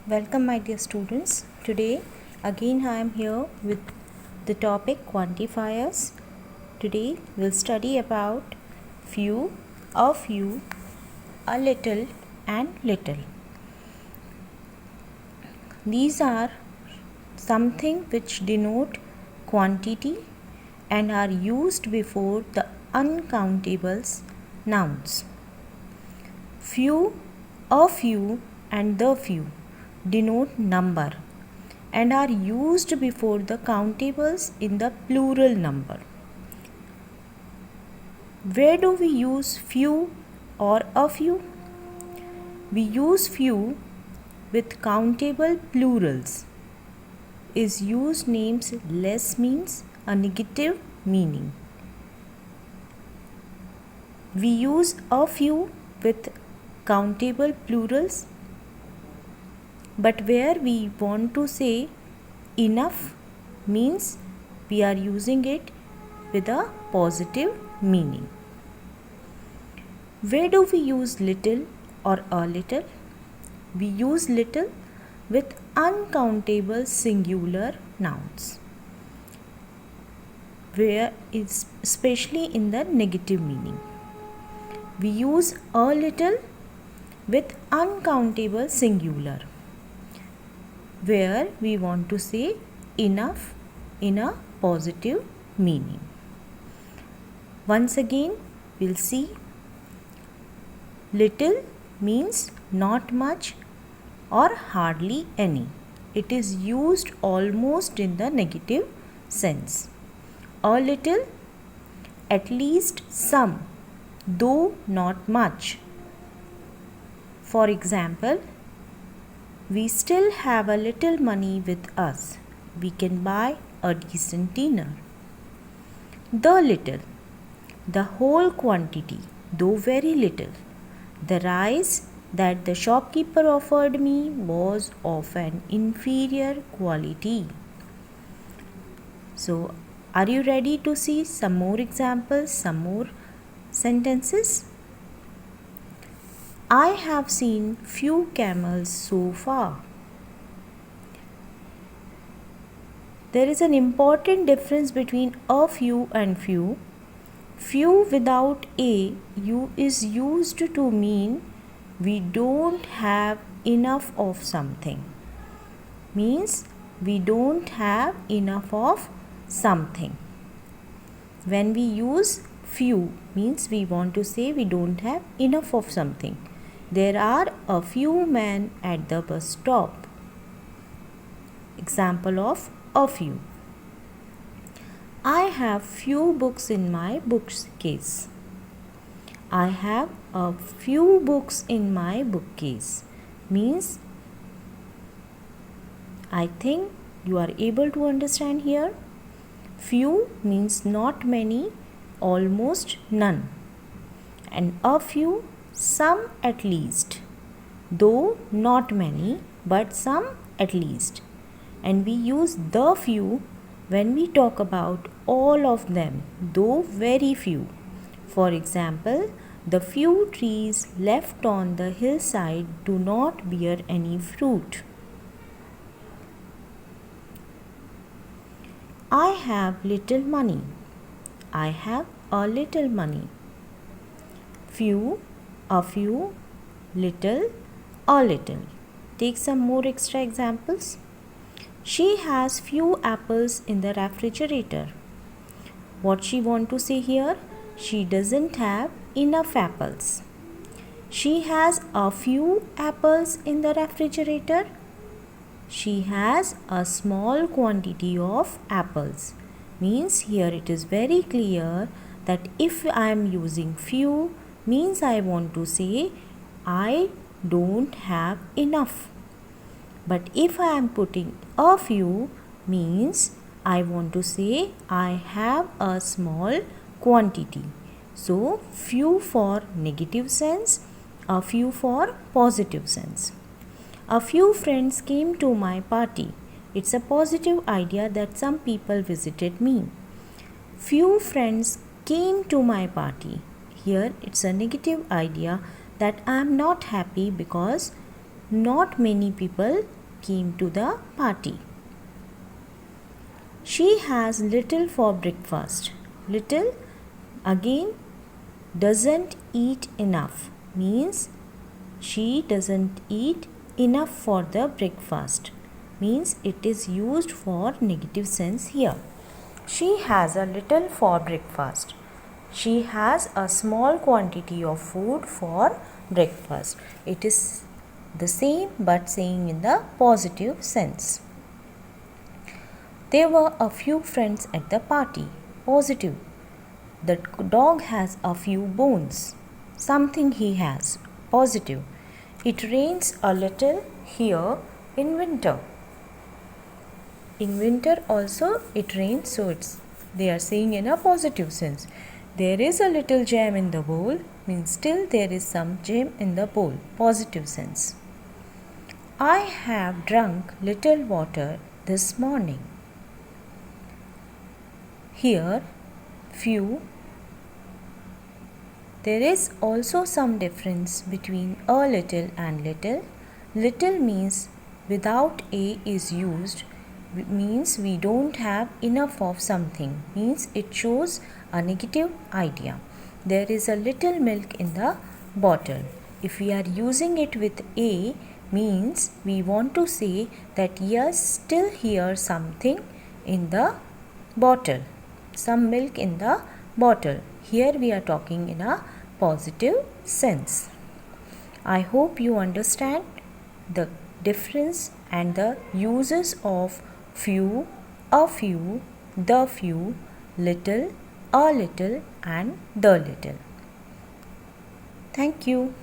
Welcome, my dear students. Today again I am here with the topic quantifiers. Today we'll study about few, a few, a little and little. These are something which denote quantity and are used before the uncountables nouns. Few, a few and the few denote number and are used before the countables in the plural number. Where do we use few or a few? We use few with countable plurals. Is used names less means a negative meaning. We use a few with countable plurals, but where we want to say enough means we are using it with a positive meaning. Where do we use little or a little? We use little with uncountable singular nouns, where it's especially in the negative meaning. We use a little with uncountable singular, where we want to say enough in a positive meaning. Once again, we'll see little means not much or hardly any. It is used almost in the negative sense. A little, at least some, though not much. For example, we still have a little money with us. We can buy a decent dinner. The little, the whole quantity, though very little. The rice that the shopkeeper offered me was of an inferior quality. So, are you ready to see some more examples, some more sentences? I have seen few camels so far. There is an important difference between a few and few. Few without a is used to mean we don't have enough of something. Means we don't have enough of something. When we use few means we want to say we don't have enough of something. There are a few men at the bus stop. Example of a few. I have few books in my bookcase. I have a few books in my bookcase. Means I think you are able to understand here. Few means not many, almost none. And a few, some at least. Though not many, but some at least. And we use the few when we talk about all of them, though very few. For example, the few trees left on the hillside do not bear any fruit. I have little money. I have a little money. Few, a few, little, a little. Take some more extra examples. She has few apples in the refrigerator. What she want to say here? She doesn't have enough apples. She has a few apples in the refrigerator. She has a small quantity of apples. Means here it is very clear that if I am using few means I want to say I don't have enough. But if I am putting a few means I want to say I have a small quantity. So few for negative sense, a few for positive sense. A few friends came to my party. It's a positive idea that some people visited me. Few friends came to my party. Here it's a negative idea that I am not happy because not many people came to the party. She has little for breakfast. Little again doesn't eat enough means she doesn't eat enough for the breakfast means it is used for negative sense here. She has a little for breakfast. She has a small quantity of food for breakfast. It is the same but saying in the positive sense. There were a few friends at the party. Positive. The dog has a few bones. Something he has. Positive. It rains a little here in winter. In winter also it rains, so they are saying in a positive sense. There is a little jam in the bowl means still there is some jam in the bowl. Positive sense. I have drunk little water this morning. Here few. There is also some difference between a little and little. Little means without a is used means we don't have enough of something means it shows a negative idea. There is a little milk in the bottle. If we are using it with a means we want to say that yes, still here something in the bottle, some milk in the bottle. Here we are talking in a positive sense. I hope you understand the difference and the uses of few, a few, the few, little, a little and the little. Thank you.